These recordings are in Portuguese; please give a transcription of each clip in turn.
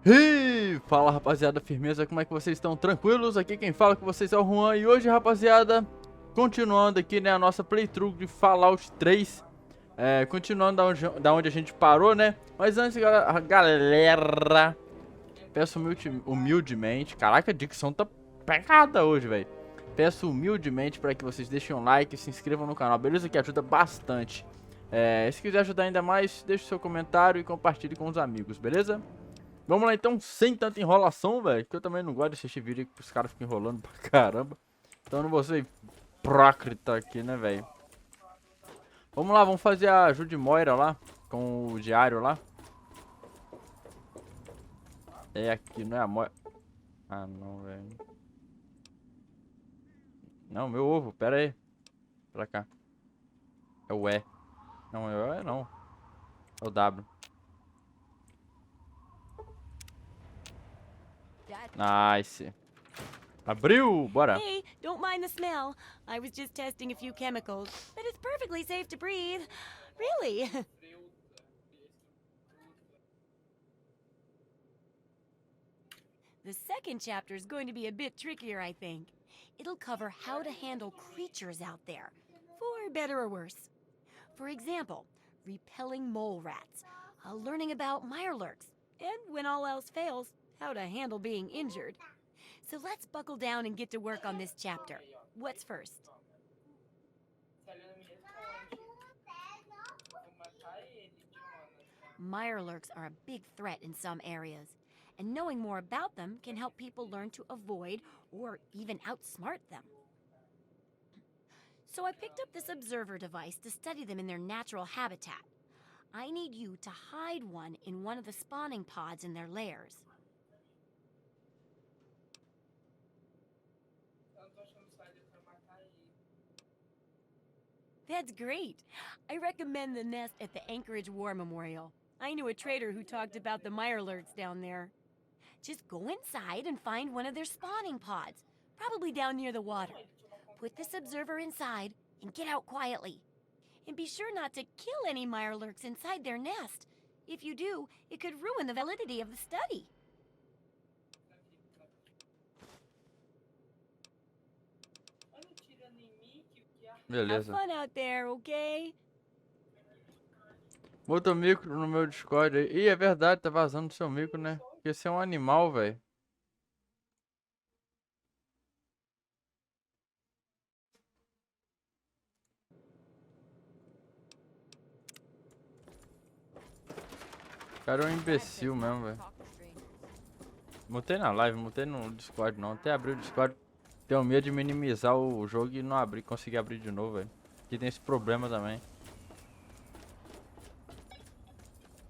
E fala, rapaziada, firmeza, como é que vocês estão? Tranquilos? Aqui quem fala com vocês é o Juan. E hoje, rapaziada, continuando aqui, né, a nossa playthrough de Fallout 3. Continuando da onde a gente parou, né? Mas antes, galera, peço humildemente. Caraca, a dicção tá pegada hoje, velho. Peço humildemente para que vocês deixem um like e se inscrevam no canal, beleza? Que ajuda bastante. Se quiser ajudar ainda mais, deixe seu comentário e compartilhe com os amigos, beleza? Vamos lá então, sem tanta enrolação, velho. Que eu também não gosto de assistir vídeo que os caras ficam enrolando pra caramba. Então eu não vou ser hipócrita aqui, né, velho. Vamos lá, vamos fazer a ajuda de Moira lá. Com o diário lá. É aqui, não é a Moira. Ah, não, velho. Não, meu ovo, pera aí. Pra cá. É o E. Não, é o E não. É o W. Nice. Abriu, bora. Hey, don't mind the smell. I was just testing a few chemicals, but it's perfectly safe to breathe. Really? The second chapter is going to be a bit trickier, I think. It'll cover how to handle creatures out there, for better or worse. For example, repelling mole rats, learning about mirelurks, and when all else fails, how to handle being injured. So let's buckle down and get to work on this chapter. What's first? Mirelurks are a big threat in some areas, and knowing more about them can help people learn to avoid or even outsmart them. So I picked up this observer device to study them in their natural habitat. I need you to hide one in one of the spawning pods in their lairs. That's great. I recommend the nest at the Anchorage War Memorial. I knew a trader who talked about the mirelurks down there. Just go inside and find one of their spawning pods, probably down near the water. Put this observer inside and get out quietly. And be sure not to kill any mirelurks inside their nest. If you do, it could ruin the validity of the study. Have Beleza. fun out there, okay? Botou micro no meu Discord aí. Ih, é verdade, tá vazando o seu micro, né? Porque esse é um animal, velho. O cara é um imbecil mesmo, velho. Mutei na live, mutei no Discord não. Até abri o Discord. Tenho medo de minimizar o jogo e não abrir, conseguir abrir de novo, velho. Aqui tem esse problema também.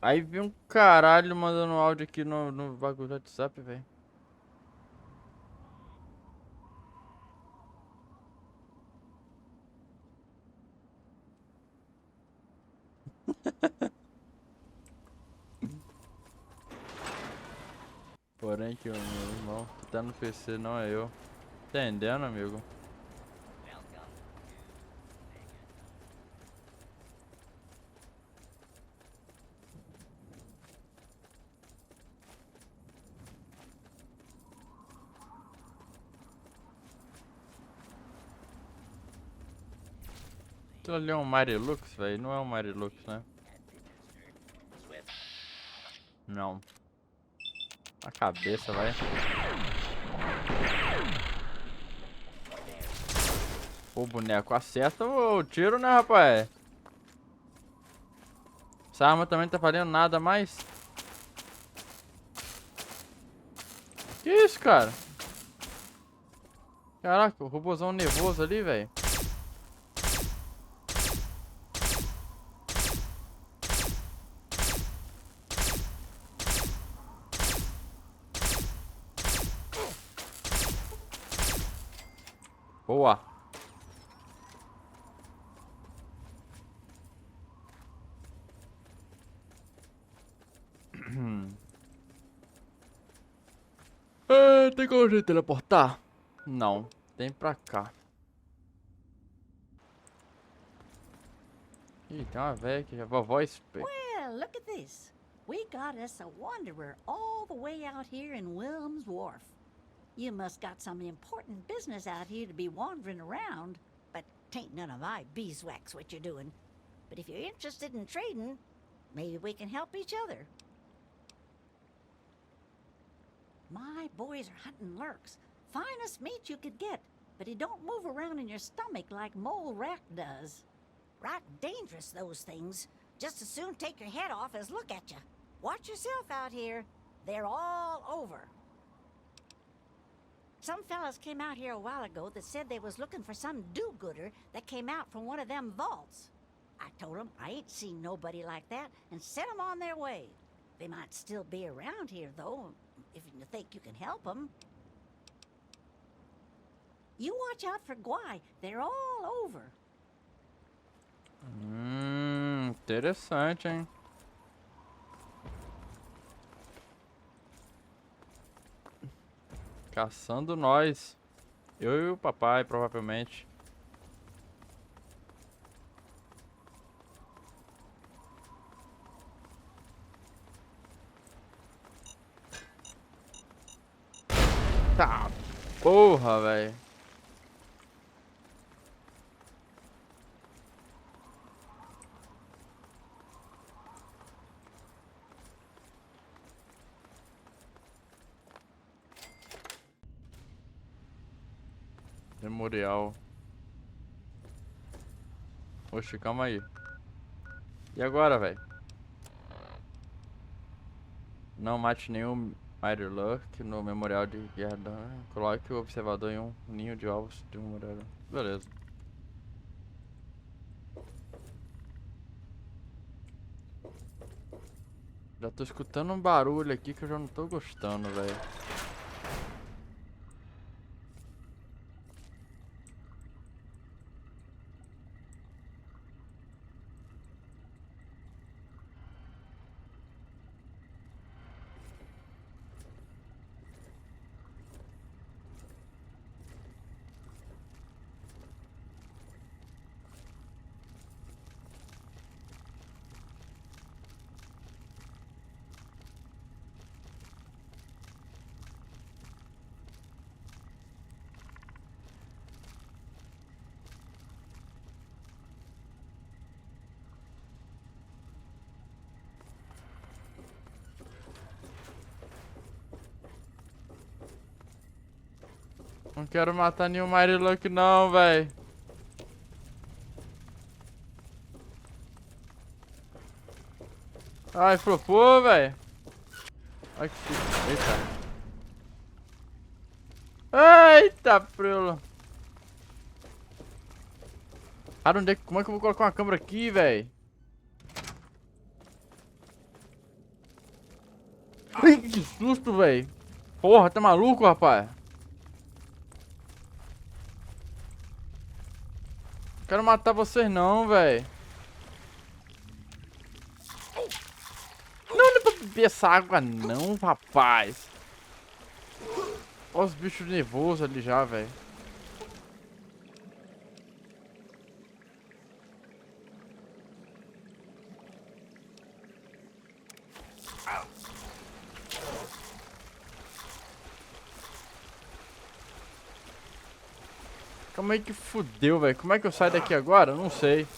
Aí vi um caralho mandando áudio aqui no bagulho do WhatsApp, velho. Porém que o meu irmão, tu tá no PC, não é eu. Entendendo, amigo? Aquilo ali é um Marilux, velho? Não é um Marilux, né? Não. A cabeça, vai. Pô, boneco, acerta o tiro, né, rapaz? Essa arma também não tá valendo nada mais. Que isso, cara? Caraca, o robôzão nervoso ali, velho. Boa. Tem como jeito de teleportar? Não. Tem pra cá. Ih, tem uma velha aqui. A vovó espelho. Well, look at this. We got us a wanderer all the way out here in Wilm's Wharf. You must got some important business out here to be wandering around, but 'tain't none of my beeswax what you're doing. But if you're interested in trading, maybe we can help each other. My boys are hunting lurks. Finest meat you could get, but he don't move around in your stomach like mole rat does. Right dangerous, those things. Just as soon take your head off as look at you. Watch yourself out here. They're all over. Some fellas came out here a while ago that said they was looking for some do-gooder that came out from one of them vaults. I told them I ain't seen nobody like that and sent them on their way. They might still be around here, though, if you think you can help them. You watch out for Guai. They're all over. Interessante, hein? Caçando nós. Eu e o papai, provavelmente. Tá, porra, velho. Memorial. Oxe, calma aí. E agora, velho? Não mate nenhum Mighty Luck no memorial de guerra. Coloque o observador em um ninho de ovos de um memorial. Beleza. Já tô escutando um barulho aqui que eu já não tô gostando, velho. Não quero matar nenhum Mighty Luck não, velho. Ai, flopou, velho. Ai, que fica. Eita. Eita, prelo. Cara, como é que eu vou colocar uma câmera aqui, velho? Ai, que susto, velho. Porra, tá maluco, rapaz? Quero matar vocês não, velho. Não é pra beber essa água não, rapaz. Olha os bichos nervosos ali já, velho. Calma aí que fudeu, velho. Como é que eu saio daqui agora? Não sei.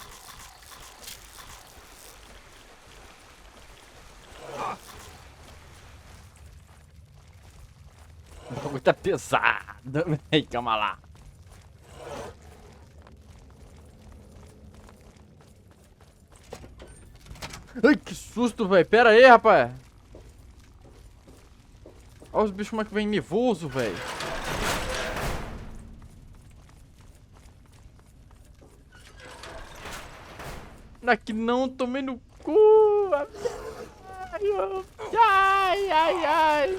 O bagulho tá pesado, velho. Calma lá. Ai, que susto, velho. Pera aí, rapaz. Olha os bichos como é que vem nervoso, velho. Aqui não, tomei no cu. Ai, ai, ai.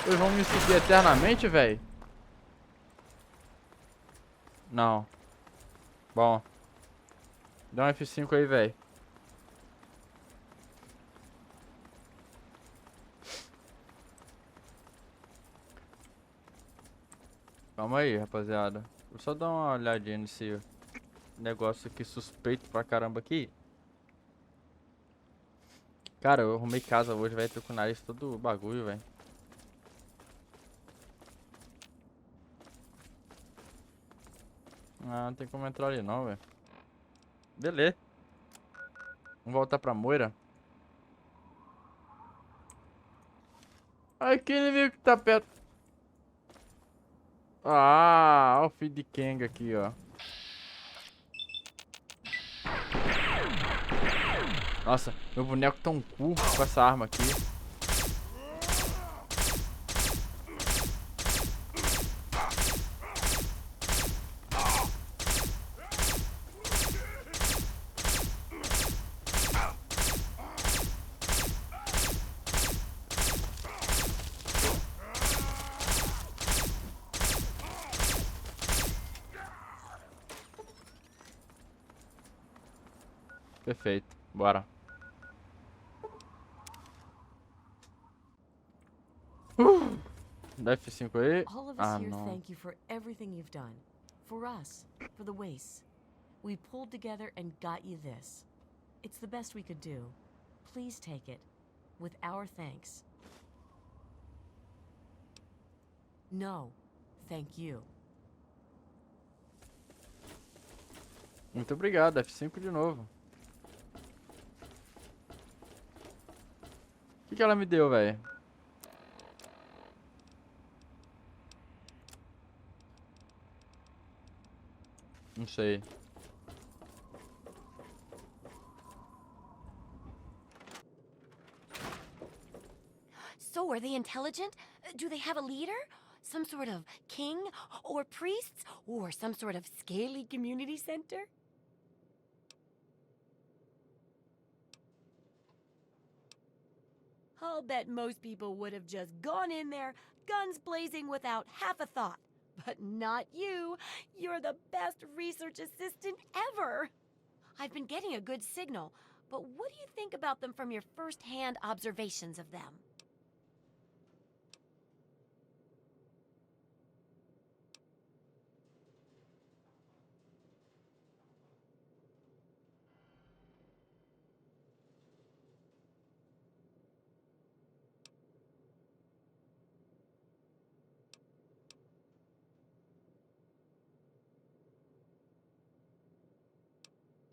Eles vão me seguir eternamente, velho? Não. Bom. Dá um F5 aí, velho. Calma aí, rapaziada. Vou só dar uma olhadinha nesse negócio aqui suspeito pra caramba aqui. Cara, eu arrumei casa hoje, velho. Tô com o nariz todo bagulho, velho. Ah, não tem como entrar ali não, velho. Beleza. Vamos voltar pra Moira. Ai, que inimigo que tá perto. Ah, olha o filho de Kang aqui, ó. Nossa, meu boneco tá um cu com essa arma aqui. Perfeito, bora. Dá F5 aí. All of us Ah, here não. thank you for everything you've done. For us, for the wastes. We pulled together and got you this. It's the best we could do. Please take it. With our thanks. No, thank you. Muito obrigado, F5 de novo. O que ela me deu, velho? Não sei. So, are they intelligent? Do they have a leader? Some sort of king? Or priests? Or some sort of scaly community center? I'll bet most people would have just gone in there, guns blazing without half a thought. But not you. You're the best research assistant ever. I've been getting a good signal, but what do you think about them from your first-hand observations of them?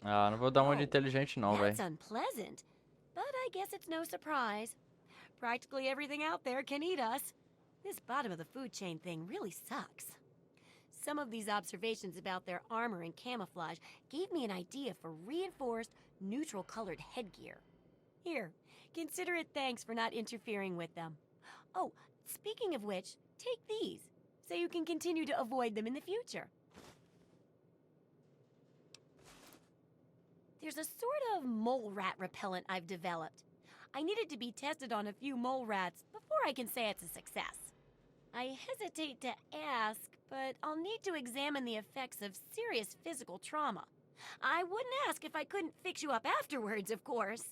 Ah, não vou dar uma de Oh, inteligente não, That's velho. unpleasant, but I guess it's no surprise. Practically everything out there can eat us. This bottom of the food chain thing really sucks. Some of these observations about their armor and camouflage gave me an idea for reinforced, neutral-colored headgear. Here, consider it thanks for not interfering with them. Oh, speaking of which, take these, so you can continue to avoid them in the future. There's a sort of mole rat repellent I've developed. I need it to be tested on a few mole rats before I can say it's a success. I hesitate to ask, but I'll need to examine the effects of serious physical trauma. I wouldn't ask if I couldn't fix you up afterwards, of course.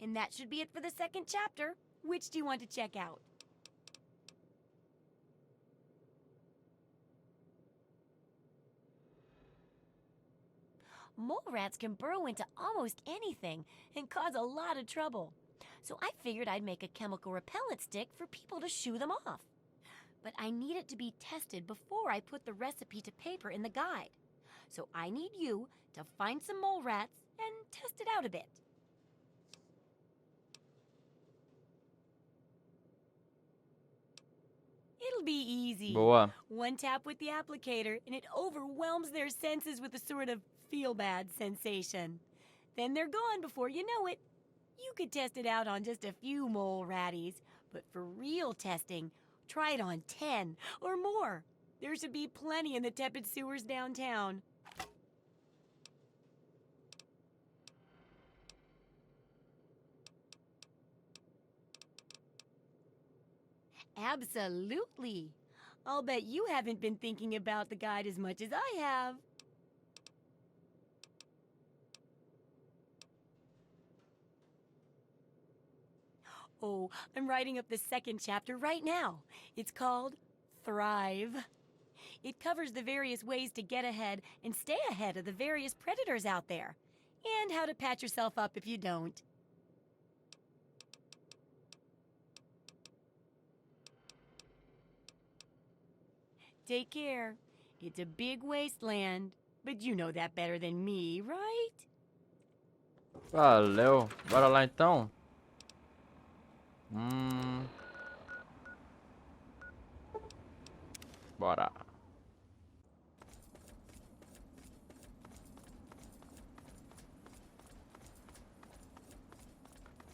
And that should be it for the second chapter. Which do you want to check out? Mole rats can burrow into almost anything and cause a lot of trouble. So I figured I'd make a chemical repellent stick for people to shoo them off. But I need it to be tested before I put the recipe to paper in the guide. So I need you to find some mole rats and test it out a bit. It'll be easy. Boa. One tap with the applicator, and it overwhelms their senses with a sort of feel-bad sensation. Then they're gone before you know it. You could test it out on just a few mole ratties, but for real testing, try it on 10 or more. There should be plenty in the tepid sewers downtown. Absolutely. I'll bet you haven't been thinking about the guide as much as I have. Oh, I'm writing up the second chapter right now. It's called Thrive. It covers the various ways to get ahead and stay ahead of the various predators out there, and how to patch yourself up if you don't. Take care. It's a big wasteland, but you know that better than me, right? Valeu. Bora lá então. Bora.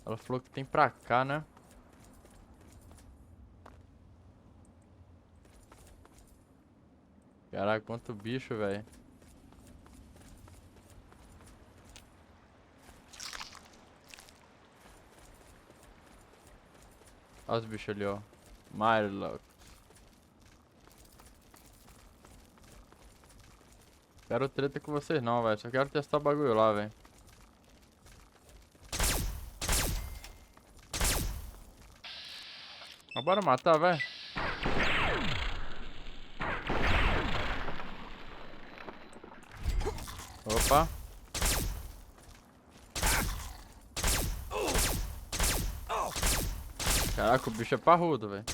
Ela falou que tem pra cá, né? Caraca, quanto bicho, velho. Olha os bichos ali, ó. Myrloc. Quero treta com vocês não, velho. Só quero testar o bagulho lá, velho. Mas bora matar, velho. Opa. Caraca, o bicho é parrudo, velho.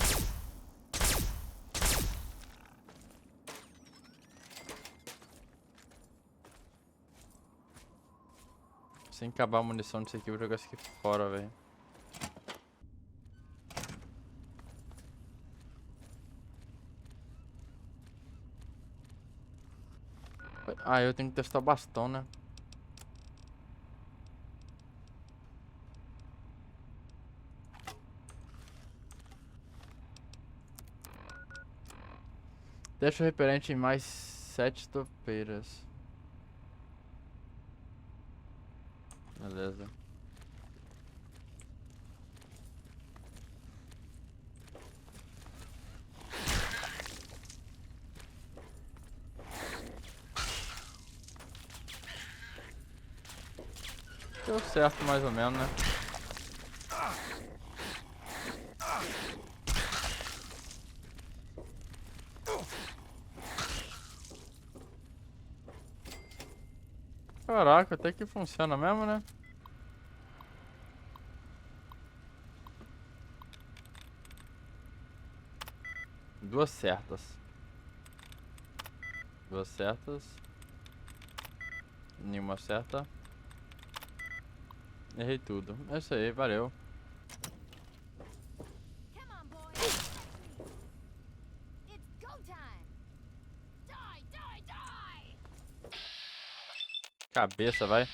Sem acabar a munição disso aqui, eu vou jogar isso aqui fora, velho. Ah, eu tenho que testar o bastão, né? Deixa o repelente em mais 7 topeiras. Beleza. Deu certo mais ou menos, né? Caraca, até que funciona mesmo, né? Duas certas. Duas certas. Nenhuma certa. Errei tudo. É isso aí, valeu. Come on, boys. It's go time. Die, die, die. Cabeça, vai.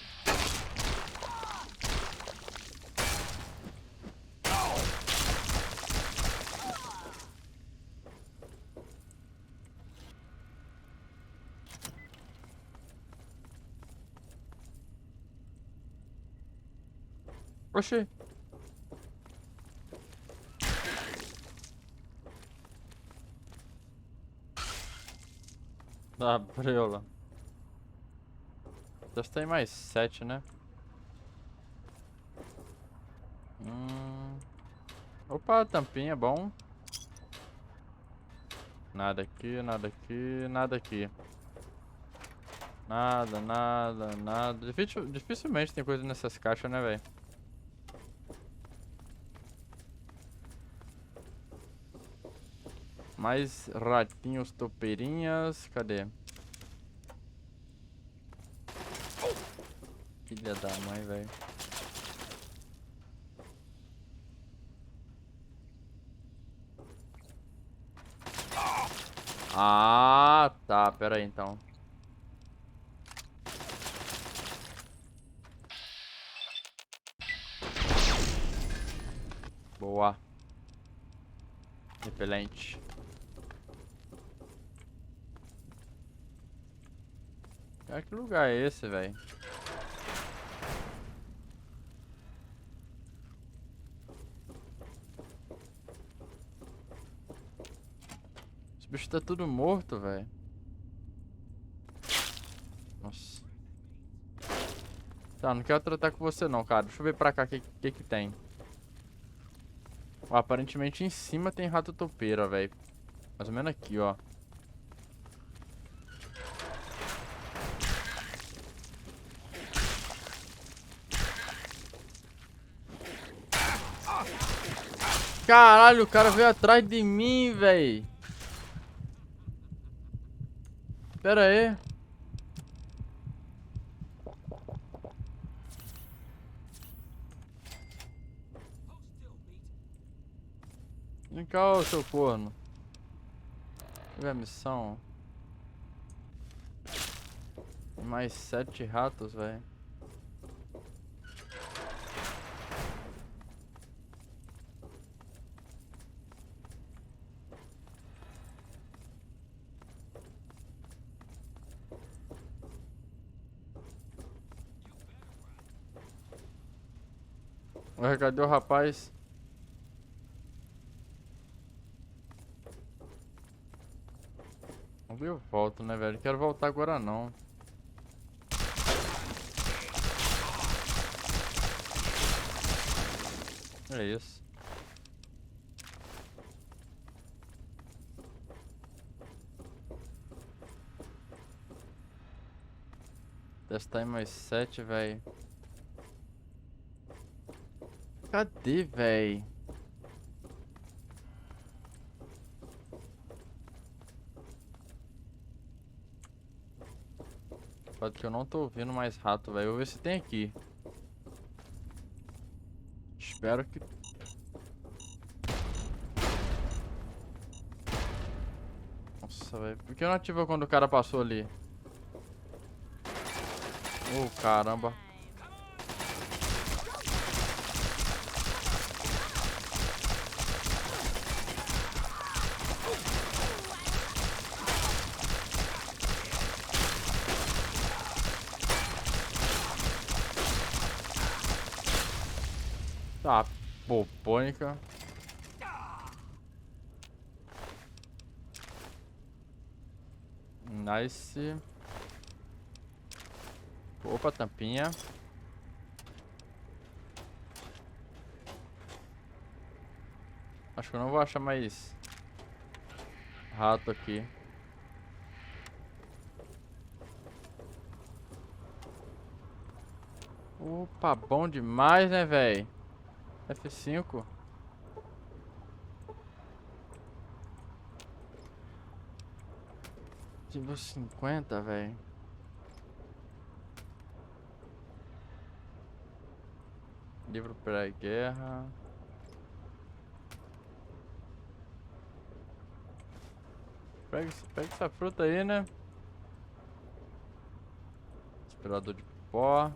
Oxi. Da preula. Testei mais 7, né? Opa, tampinha, bom. Nada aqui, nada aqui, nada aqui. Nada, nada, nada. Dificilmente tem coisa nessas caixas, né, velho? Mais ratinhos, topeirinhas. Cadê? Filha da mãe, velho. Ah, tá. Pera aí, então. Boa. Repelente. Cara, que lugar é esse, velho? Esse bicho tá tudo morto, velho. Nossa. Tá, não quero tratar com você não, cara. Deixa eu ver pra cá o que tem. Ó, aparentemente em cima tem rato topeira, velho. Mais ou menos aqui, ó. Caralho, o cara veio atrás de mim, véi. Pera aí. Vem cá, ô seu corno. Vê a missão. Mais 7 ratos, velho. Cadê o rapaz? Eu volto, né, velho? Quero voltar agora não. É isso. Testar em mais 7, velho. Cadê, velho? Pode que eu não tô ouvindo mais rato, velho. Vou ver se tem aqui. Espero que... Nossa, velho. Por que não ativou quando o cara passou ali? Oh, caramba. Tá, popônica. Nice. Opa, tampinha. Acho que eu não vou achar mais rato aqui. Opa, bom demais, né, velho? F5. Nível 50, velho. Livro pré-guerra. Pega essa fruta aí, né? Aspirador de pó.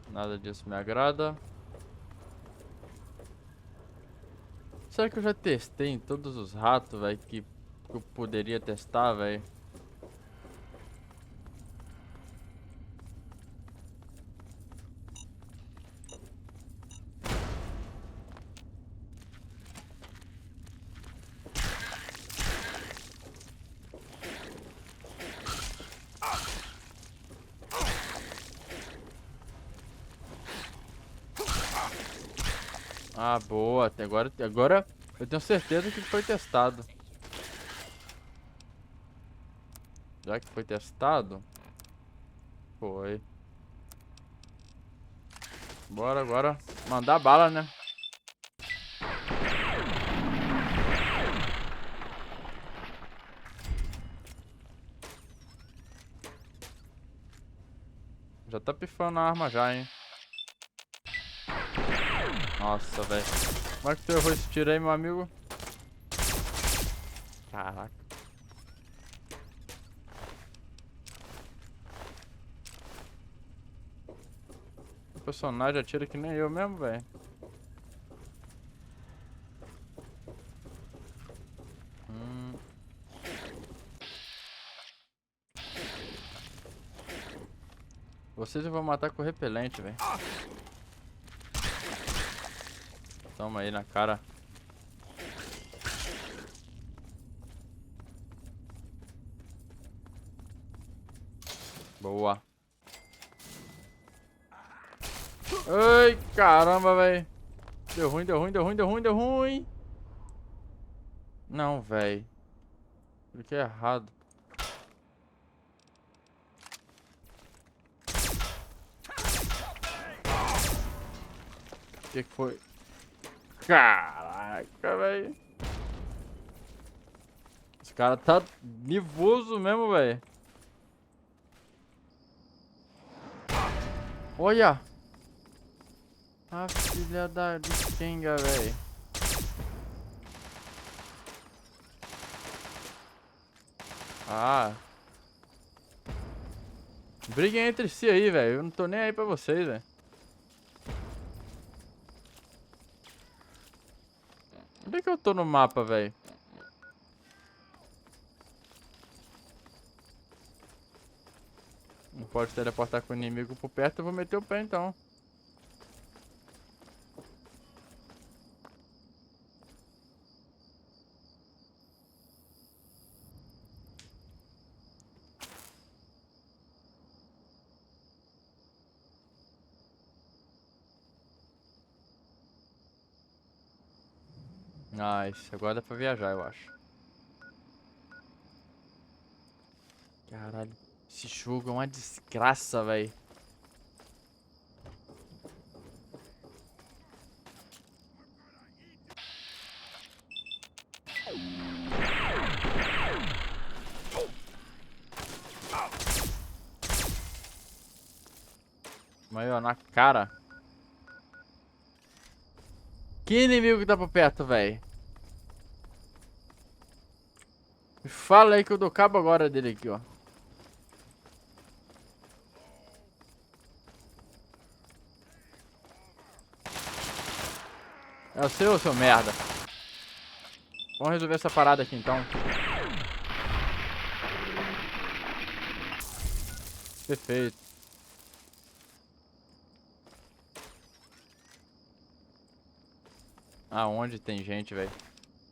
Nada disso me agrada. Será que eu já testei em todos os ratos, velho, que eu poderia testar, velho? Ah, boa. Até agora eu tenho certeza que foi testado. Já que foi testado? Foi. Bora agora mandar bala, né? Já tá pifando a arma já, hein? Nossa, velho. Como é que tu errou esse tiro aí, meu amigo? Caraca. O personagem atira que nem eu mesmo, velho. Vocês eu vou matar com repelente, velho. Toma aí na cara. Boa. Ai, caramba, velho. Deu ruim, deu ruim, deu ruim, deu ruim, deu ruim. Não, velho. Cliquei errado. que foi? Caraca, velho. Esse cara tá nervoso mesmo, velho. Olha. A filha da Kenga, velho. Ah. Briguem entre si aí, velho. Eu não tô nem aí pra vocês, velho. Onde é que eu tô no mapa, velho? Não pode teleportar com o inimigo por perto, eu vou meter o pé então. Nice, agora dá pra viajar, eu acho. Caralho, esse jogo é uma desgraça, velho. Mas ó, na cara. Que inimigo que tá por perto, velho? Me fala aí que eu dou cabo agora dele aqui, ó. É o seu merda. Vamos resolver essa parada aqui então. Perfeito. Aonde tem gente, velho?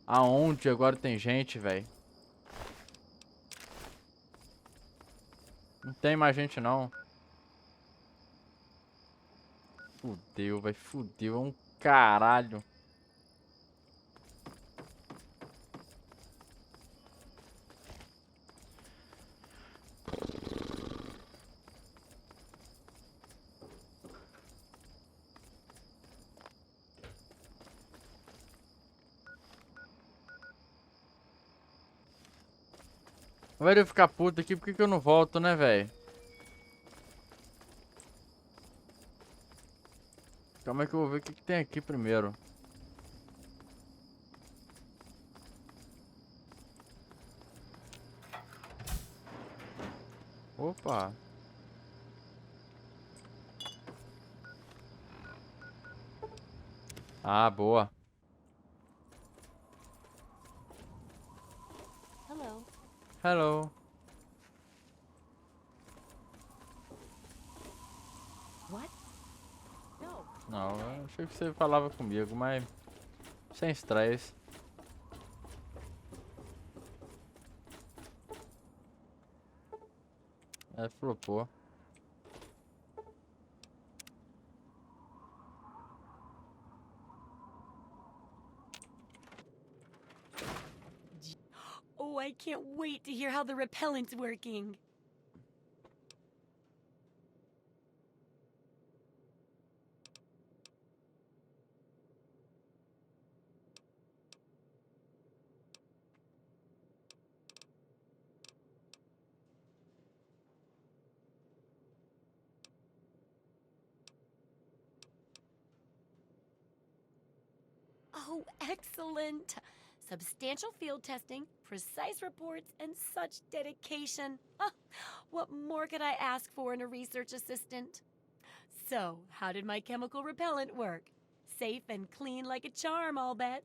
Aonde agora tem gente, velho? Não tem mais gente, não. Fudeu, velho. Fudeu. É um caralho. Vai eu ficar puto aqui, por que eu não volto, né, velho? Calma aí que eu vou ver o que tem aqui primeiro. Opa. Ah, boa. Hello. Hello. What? No. Não, eu achei que você falava comigo, mas sem estresse. É, flopou. Oh, I can't wait to hear how the repellent's working. Oh, excellent! Substantial field testing, precise reports, and such dedication. Ah, what more could I ask for in a research assistant? So, how did my chemical repellent work? Safe and clean like a charm, I'll bet.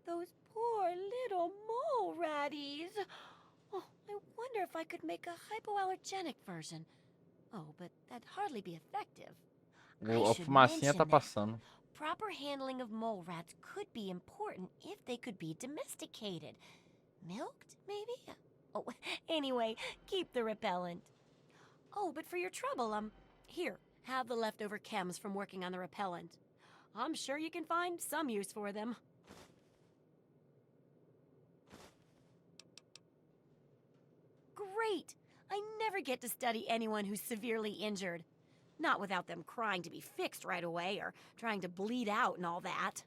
Those poor little mole ratties. Oh, I wonder if I could make a hypoallergenic version. Oh, but that'd hardly be effective. A fumacinha tá passando. Proper handling of mole rats could be important if they could be domesticated. Milked, maybe? Oh, anyway, keep the repellent. Oh, but for your trouble, here, have the leftover chems from working on the repellent. I'm sure you can find some use for them. great. I never get to study anyone who's severely injured. Not without them crying to be fixed right away or trying to bleed out and all that.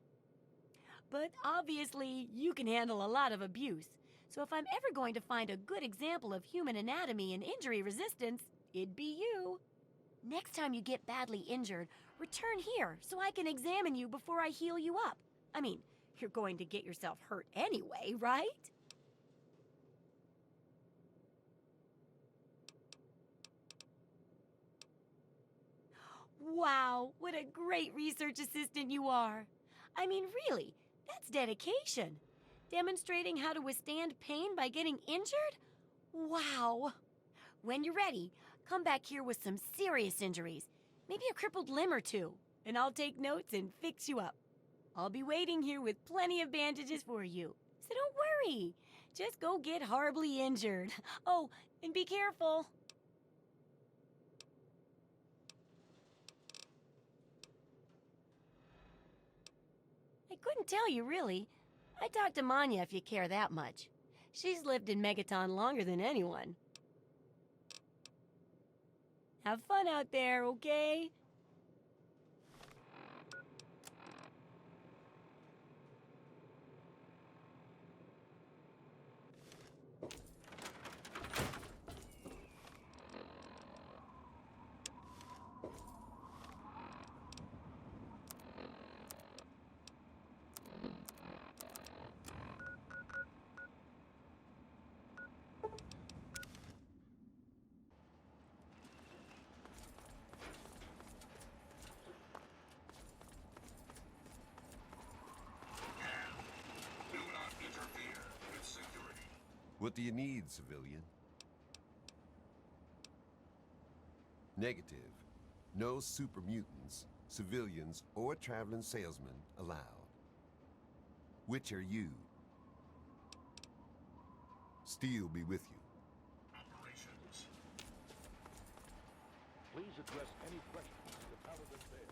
But obviously, you can handle a lot of abuse. So if I'm ever going to find a good example of human anatomy and injury resistance, it'd be you. Next time you get badly injured, return here so I can examine you before I heal you up. I mean, you're going to get yourself hurt anyway, right? Wow, what a great research assistant you are. I mean, really, that's dedication. Demonstrating how to withstand pain by getting injured? Wow. When you're ready, come back here with some serious injuries, maybe a crippled limb or two, and I'll take notes and fix you up. I'll be waiting here with plenty of bandages for you, so don't worry. Just go get horribly injured. Oh, and be careful. I couldn't tell you, really. I talked to Manya if you care that much. She's lived in Megaton longer than anyone. Have fun out there, okay? What do you need, civilian? Negative. No super mutants, civilians, or traveling salesmen allowed. Which are you? Steel be with you. Operations. Please address any questions to the Paladin Bear.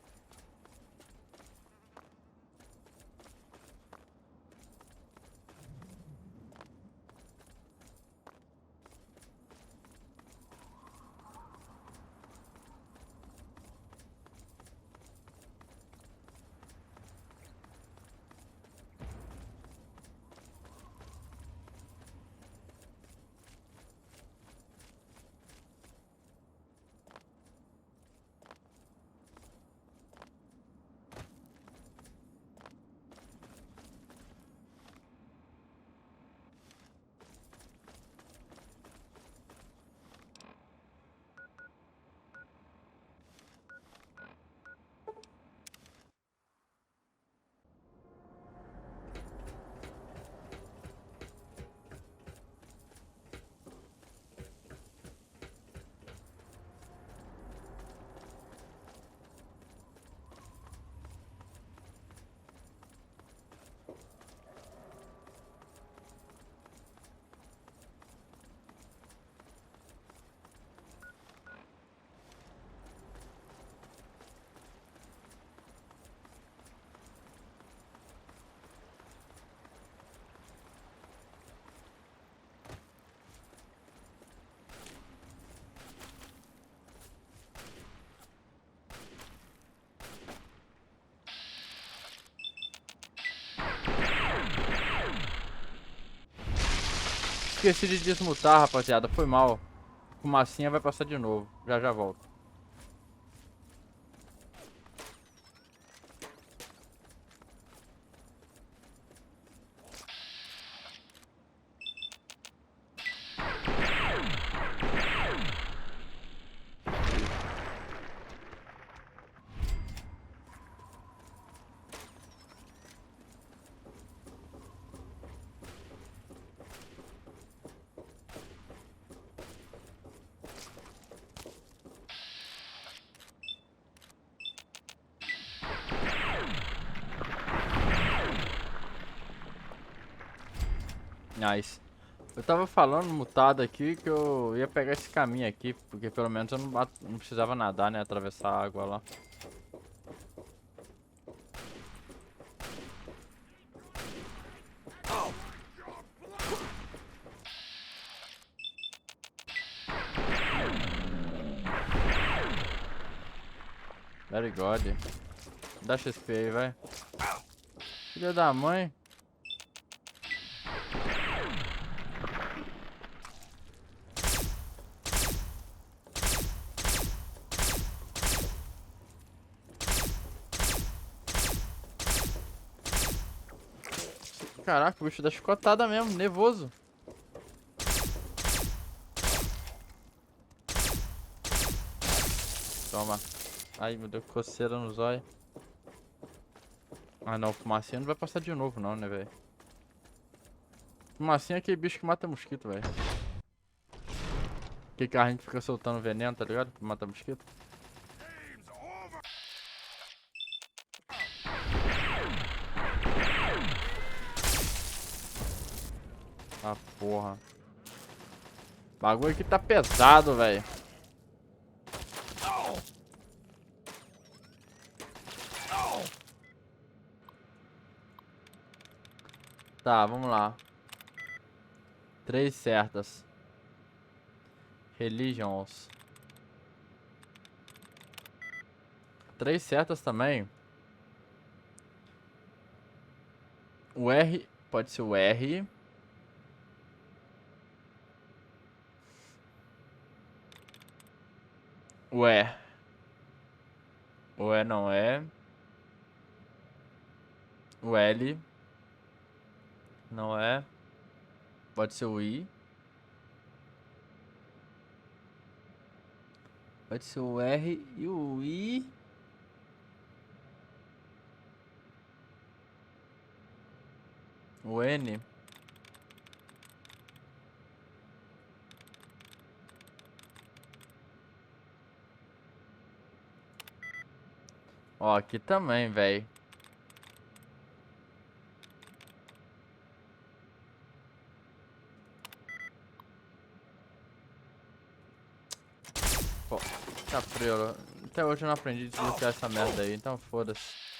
Esqueci de desmutar, rapaziada. Foi mal. Fumacinha vai passar de novo. Já já volto. Nice. Eu tava falando mutado aqui que eu ia pegar esse caminho aqui, porque pelo menos eu não precisava nadar, né? Atravessar a água lá. Very God. Dá XP aí, vai. Filha da mãe. Caraca, o bicho dá chicotada mesmo, nervoso. Toma. Ai, meu Deus, coceira no zóio. Ah não, fumacinha não vai passar de novo não, né, velho? Fumacinha é aquele bicho que mata mosquito, velho. Que a gente fica soltando veneno, tá ligado? Pra matar mosquito. Ah, porra. O bagulho aqui tá pesado, velho. Tá, vamos lá. 3 certas. Religions. 3 certas também. O R, pode ser o R. O E. O E não é. O L. Não é. Pode ser o I. Pode ser o R e o I. O N. Ó, aqui também, velho. Pô, tá frio. Até hoje eu não aprendi a desbloquear essa merda aí, então foda-se.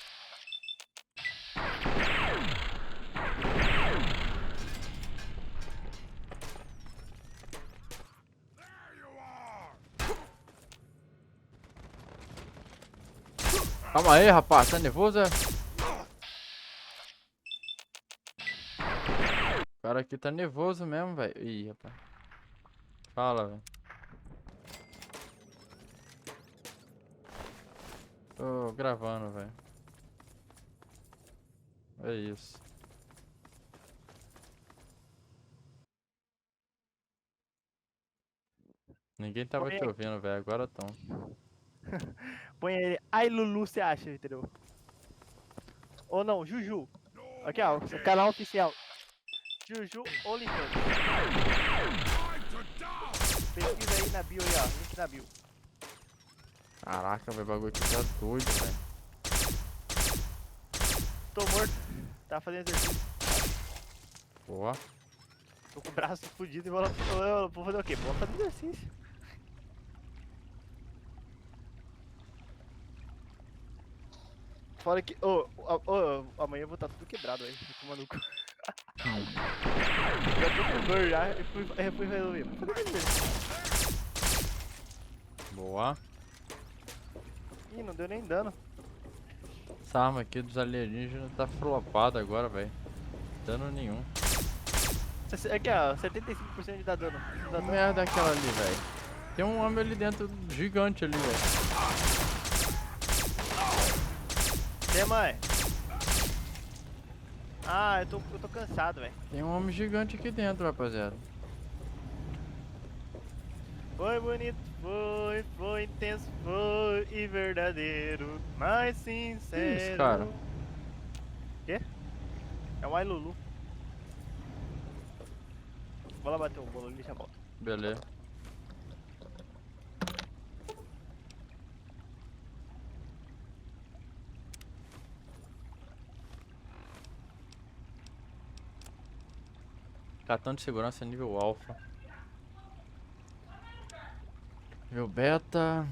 Calma aí, rapaz, tá nervoso, é? O cara aqui tá nervoso mesmo, velho. Ih, rapaz. Fala, velho. Tô gravando, velho. É isso. Ninguém tava te ouvindo, velho. Agora tão. Põe ele. Ai, Lulu, você acha, entendeu? Ou não, Juju. Aqui, ó, o canal oficial. Juju OnlyFans. Pesquisa aí na bio aí, ó. Link na bio. Caraca, velho. O bagulho aqui tá doido, velho. Tô morto. Tá fazendo exercício. Boa. Tô com o braço fudido e vou fazer o quê? Vou fazer exercício. Fora que. Amanhã eu vou estar tudo quebrado aí. Tô maluco. Já tô com dor já. Eu fui resolver. Vou fazer exercício. Boa. Ih, não deu nem dano. Essa arma aqui dos alienígenas tá flopada agora, velho. Dano nenhum. Aqui, ó, 75% de dar dano. Que merda é aquela ali, velho? Tem um homem ali dentro, gigante ali, velho. Tem, mãe? Ah, eu tô cansado, velho. Tem um homem gigante aqui dentro, rapaziada. Foi bonito, foi intenso, foi e verdadeiro, mas sincero. Que isso, cara? Quê? É um Lulu. Vou lá bater um bolo ali e já volto. Beleza. Cartão de segurança nível alfa. Nível beta.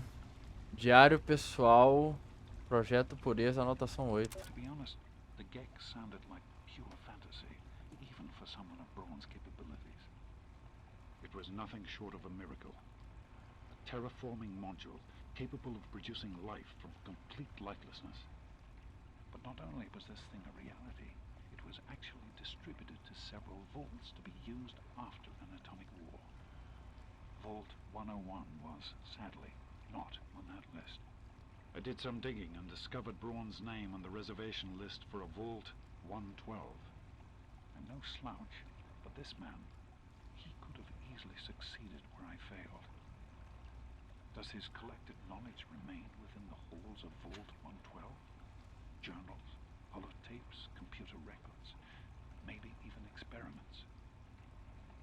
Diário pessoal. Projeto Pureza, anotação 8. To be honest, the Gek sounded like pure fantasy, even for someone of Braun's capabilities. It was nothing short of a miracle. A terraforming module capable of producing life from complete lifelessness. But not only was this thing a reality, it was actually distributed to several vaults to be used after an atomic war. Vault 101 was, sadly, not on that list. I did some digging and discovered Braun's name on the reservation list for a Vault 112. I'm no slouch, but this man, he could have easily succeeded where I failed. Does his collected knowledge remain within the halls of Vault 112? Journals, holotapes, computer records, maybe even experiments.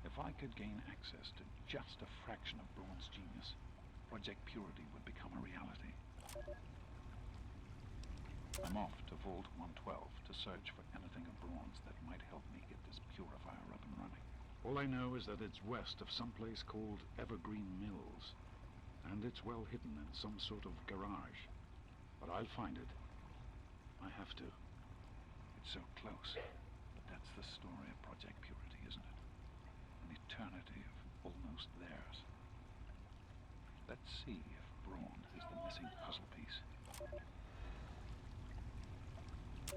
If I could gain access to just a fraction of Braun's genius, Project Purity would become a reality. I'm off to Vault 112 to search for anything of Braun's that might help me get this purifier up and running. All I know is that it's west of some place called Evergreen Mills, and it's well hidden in some sort of garage. But I'll find it. I have to. It's so close. But that's the story of Project Purity, isn't it? An eternity of almost theirs. Let's see if Braun is the missing puzzle piece.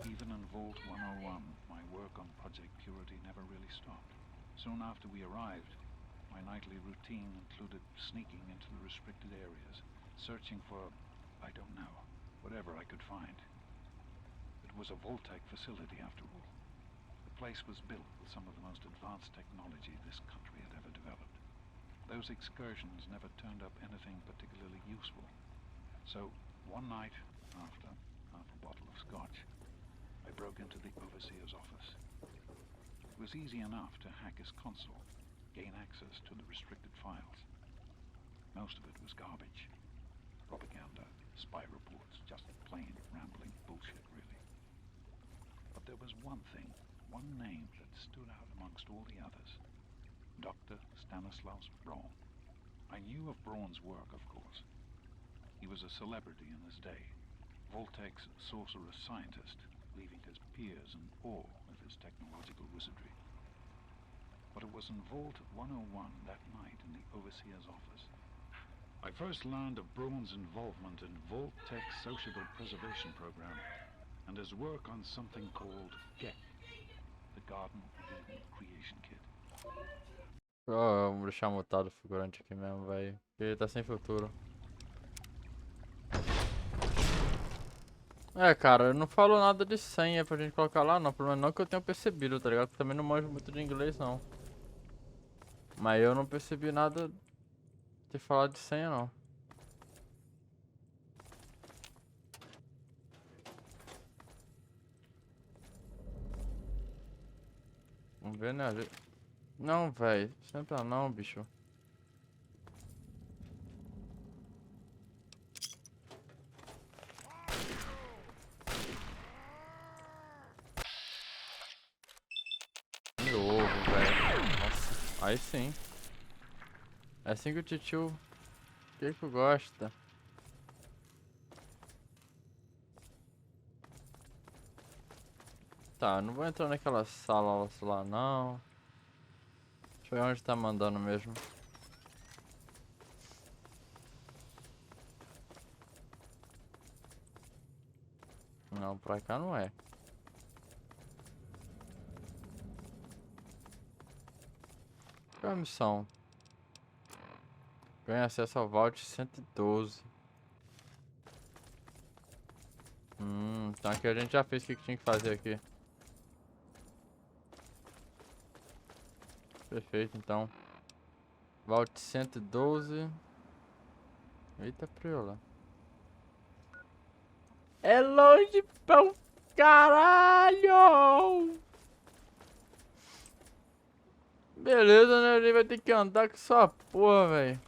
Even in Vault 101, my work on Project Purity never really stopped. Soon after we arrived, my nightly routine included sneaking into the restricted areas, searching for, I don't know, whatever I could find. It was a Voltec facility, after all. The place was built with some of the most advanced technology this country had ever developed. Those excursions never turned up anything particularly useful. So, one night, after half a bottle of scotch, I broke into the overseer's office. It was easy enough to hack his console, gain access to the restricted files. Most of it was garbage. Propaganda, spy reports, just plain rambling bullshit, really. But there was one thing, one name that stood out amongst all the others. Dr. Stanislaus Braun. I knew of Braun's work, of course. He was a celebrity in his day, Voltec's sorcerous scientist, leaving his peers in awe of his technological wizardry. But it was in Vault 101 that night in the overseer's office I first learned of Braun's involvement in Voltec's sociable preservation program and his work on something called Kheiku, the Garden of Eden Creation Kit. Oh, vamos deixar mutado o figurante aqui mesmo, velho. Porque ele tá sem futuro. É, cara, não falou nada de senha pra gente colocar lá, não. Pelo menos não que eu tenha percebido, tá ligado? Também não manjo muito de inglês, não. Mas eu não percebi nada de falar de senha, não. Vamos ver, né? Não, velho. Senta não, bicho. De novo, velho. Nossa, aí sim. É assim que o titio Kheiku gosta. Tá, não vou entrar naquela sala lá não. Deixa eu ver onde tá mandando mesmo. Não, pra cá não é. Qual é a missão? Ganha acesso ao Vault 112. Então aqui a gente já fez o que tinha que fazer aqui. Perfeito, então. Vault 112. Eita, priola. É longe pra um caralho! Beleza, né? Ele vai ter que andar com essa porra, velho.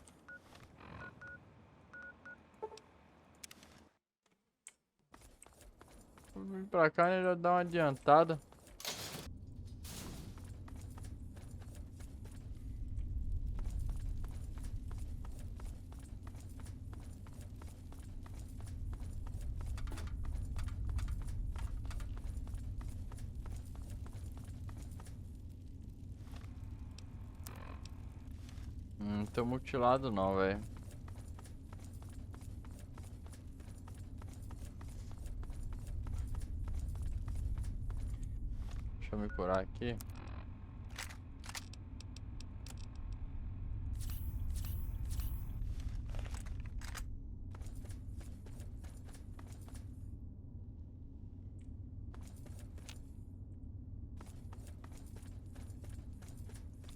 Vou vir pra cá e já dar uma adiantada. Não tô mutilado não, velho. Deixa eu me curar aqui.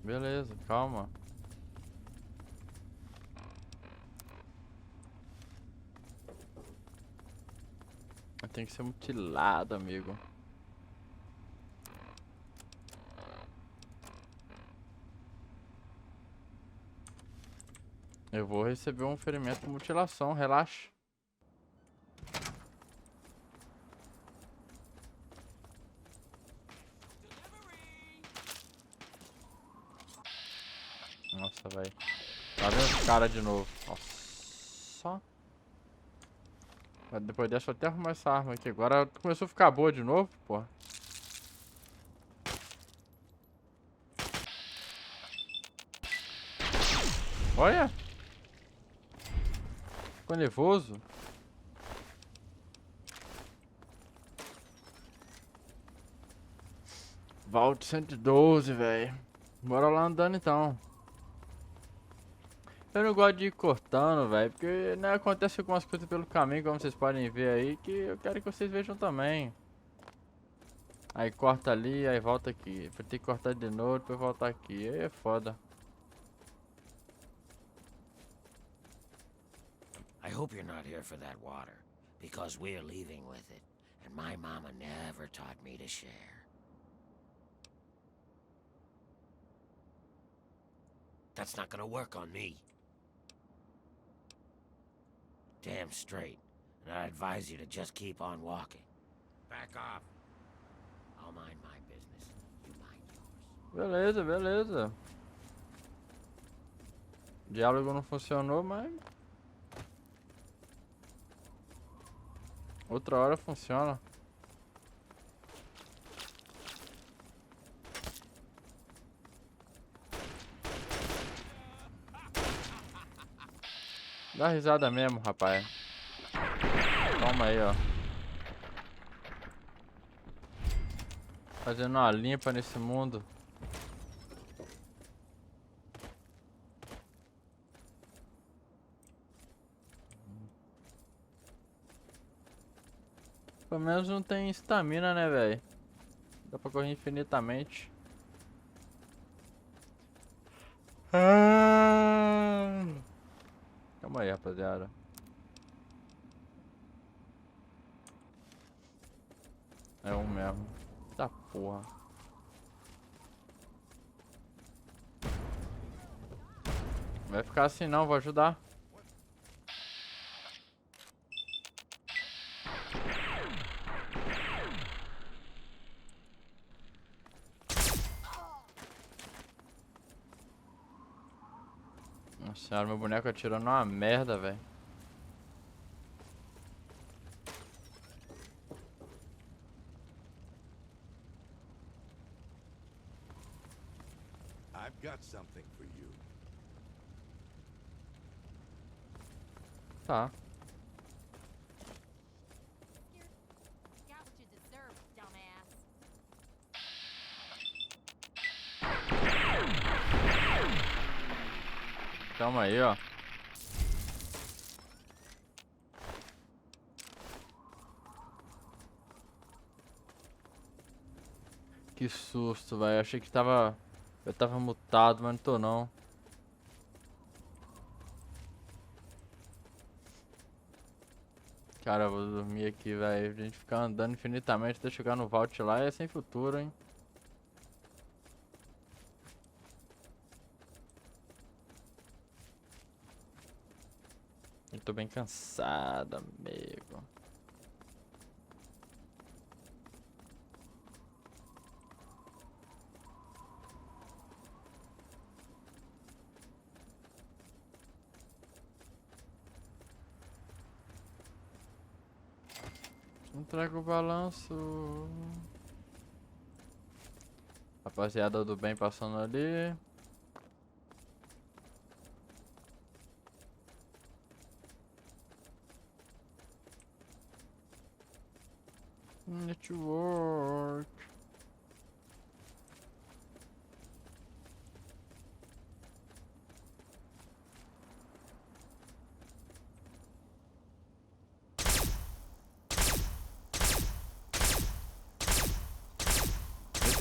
Beleza, calma. Tem que ser mutilado, amigo. Eu vou receber um ferimento por mutilação, relaxa. Nossa, velho. Tá vendo os caras de novo? Nossa. Mas depois dessa eu até arrumar essa arma aqui. Agora começou a ficar boa de novo, porra. Olha. Ficou nervoso. Vault 112, velho. Bora lá andando então. Eu não gosto de ir cortando, velho, porque né, acontece algumas coisas pelo caminho, como vocês podem ver aí, que eu quero que vocês vejam também. Aí corta ali, aí volta aqui. Vai ter que cortar de novo, depois voltar aqui. Aí é foda. I hope you're not here for that water, because we're leaving with it, and my mama never taught me to share. That's not gonna work on me. Damn straight, and I advise you to just keep on walking. Back off. I'll mind my business, you mind yours. Beleza, beleza. O diálogo não funcionou, mas... outra hora funciona. Dá risada mesmo, rapaz. Toma aí, ó. Fazendo uma limpa nesse mundo. Pelo menos não tem estamina, né, velho? Dá pra correr infinitamente. Calma aí, rapaziada. É um mesmo. Tá porra. Não vai ficar assim não, vou ajudar. Nossa senhora, meu boneco atirando uma merda, velho. I've got something for you. Tá. Got what you deserve, dumbass. Calma aí, ó. Que susto, velho. Achei que tava... eu tava mutado, mas não tô não. Cara, eu vou dormir aqui, velho. A gente ficar andando infinitamente até chegar no vault lá é sem futuro, hein. Eu tô bem cansado, amigo. Entrega o balanço. Rapaziada do bem passando ali. Network.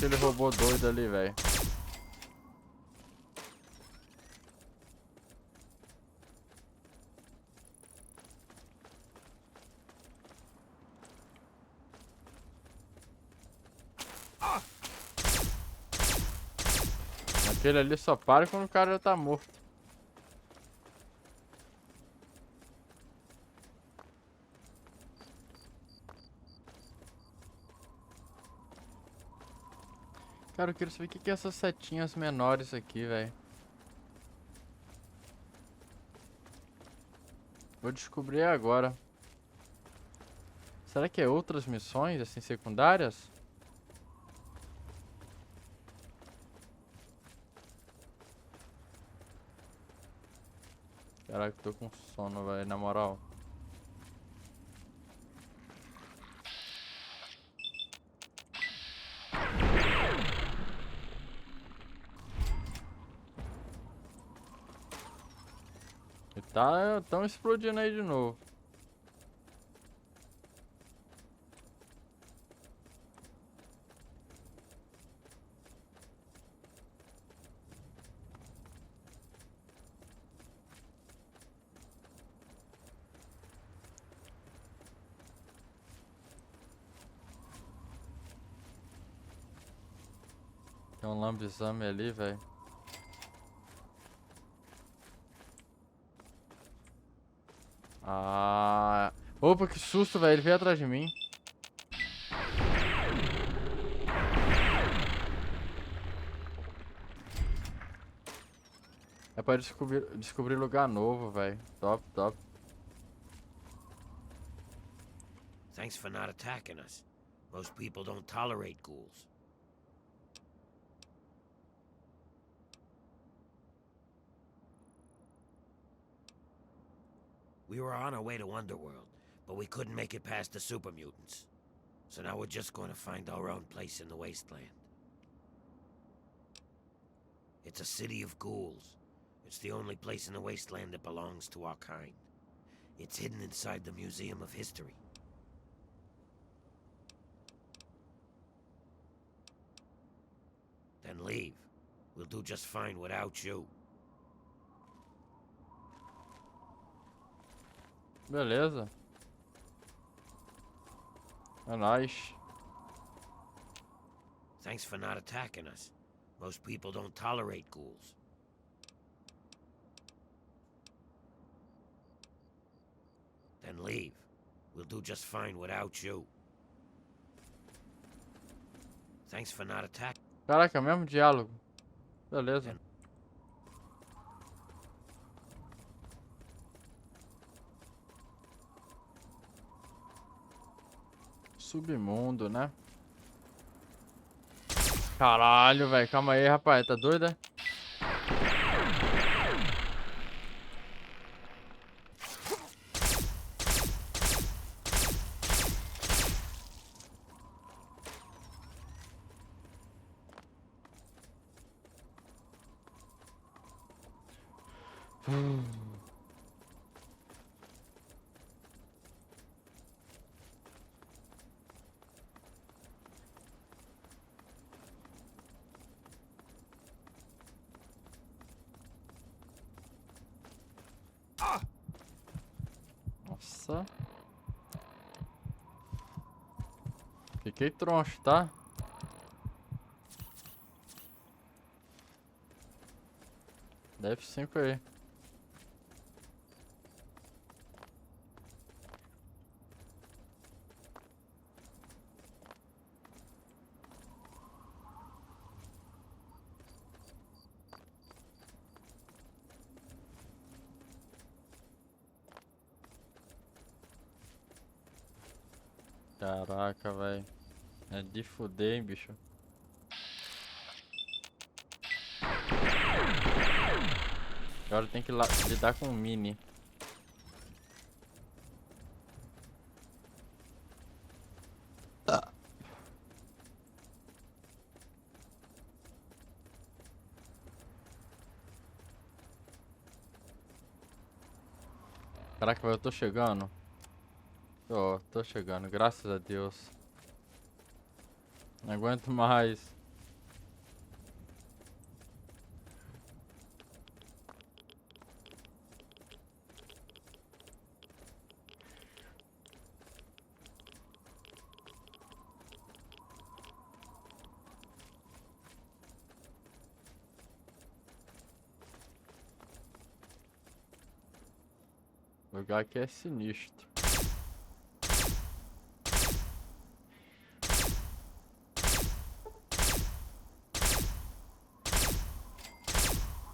aquele robô doido ali, velho. Aquele ali só para quando o cara já tá morto. Cara, eu quero saber o que é essas setinhas menores aqui, velho. Vou descobrir agora. Será que é outras missões, assim, secundárias? Caraca, eu tô com sono, velho, na moral. E tão explodindo aí de novo. Tem um lambizame ali, velho. Ah. Opa, que susto, velho. Ele veio atrás de mim. É pra descobrir lugar novo, velho. Top, top. Thanks for not attacking us. Most people don't tolerate ghouls. We were on our way to Underworld, but we couldn't make it past the super mutants. So now we're just going to find our own place in the wasteland. It's a city of ghouls. It's the only place in the wasteland that belongs to our kind. It's hidden inside the Museum of History. Then leave. We'll do just fine without you. Beleza. É nóis. Thanks for not attacking us. Most people don't tolerate ghouls. Then leave. We'll do just fine without you. Thanks for not attacking. Caraca, mesmo diálogo. Beleza. Submundo, né? Caralho, velho. Calma aí, rapaz. Tá doida? Nossa. Fiquei troncho, tá? Deve 5 aí. Caraca, velho. É de fuder, hein, bicho. Agora tem que lidar com o mini. Caraca, velho, eu tô chegando. Tô chegando, graças a Deus. Não aguento mais. lugar aqui é sinistro.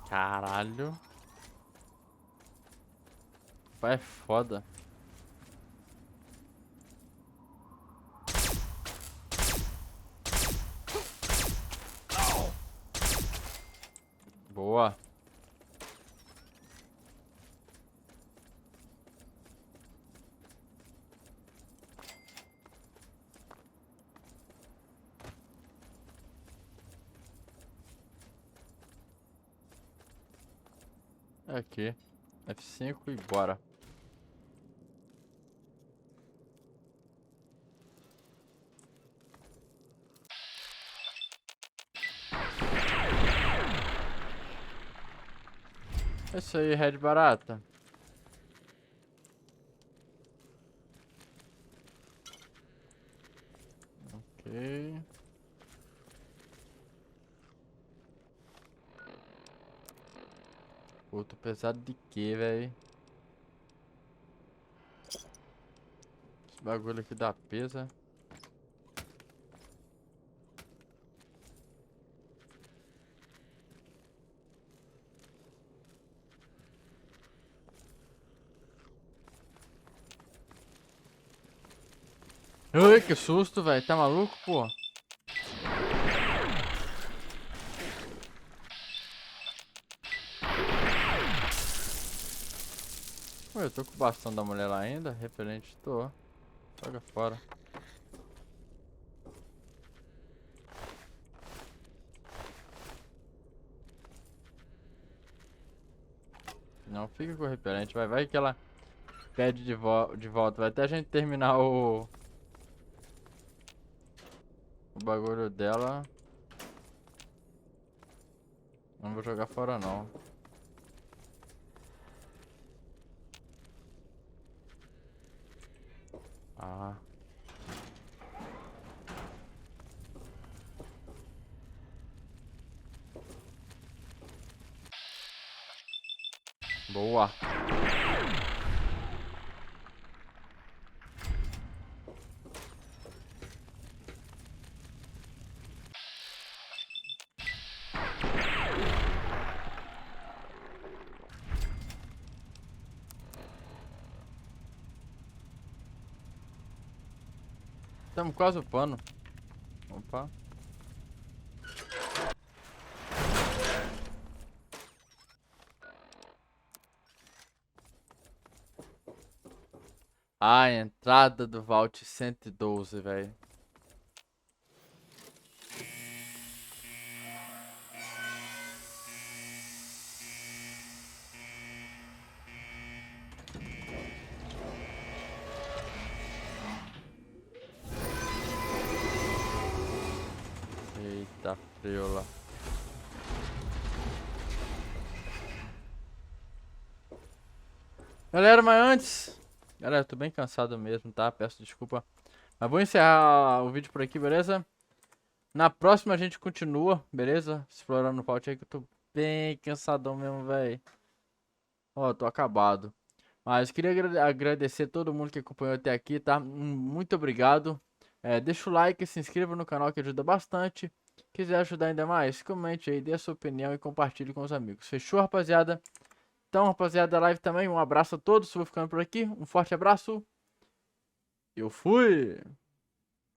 Caralho. Vai, é foda. Boa. Aqui. F5 e bora. É isso aí, Red Barata. Ok. Pô, tô pesado de quê, velho? Esse bagulho aqui dá peso. Ai, que susto, velho. Tá maluco, pô? Ué, eu tô com o bastão da mulher lá ainda? Referente, tô. Joga fora. Não fica com o repelente. Vai que ela pede de volta. Vai até a gente terminar o bagulho dela. Não vou jogar fora, não. Ah. Boa. Estamos quase upando. Opa. A entrada do Vault 112, velho. Eita, friola. Galera, mas antes... Galera, eu tô bem cansado mesmo, tá? Peço desculpa. Mas vou encerrar o vídeo por aqui, beleza? Na próxima a gente continua, beleza? Explorando o Vault aí que eu tô bem cansadão mesmo, velho. Ó, tô acabado. Mas queria agradecer todo mundo que acompanhou até aqui, tá? Muito obrigado. Deixa o like, se inscreva no canal que ajuda bastante. Quiser ajudar ainda mais, comente aí, dê a sua opinião e compartilhe com os amigos. Fechou, rapaziada? Então, rapaziada da live também, um abraço a todos. Vou ficando por aqui. Um forte abraço. Eu fui!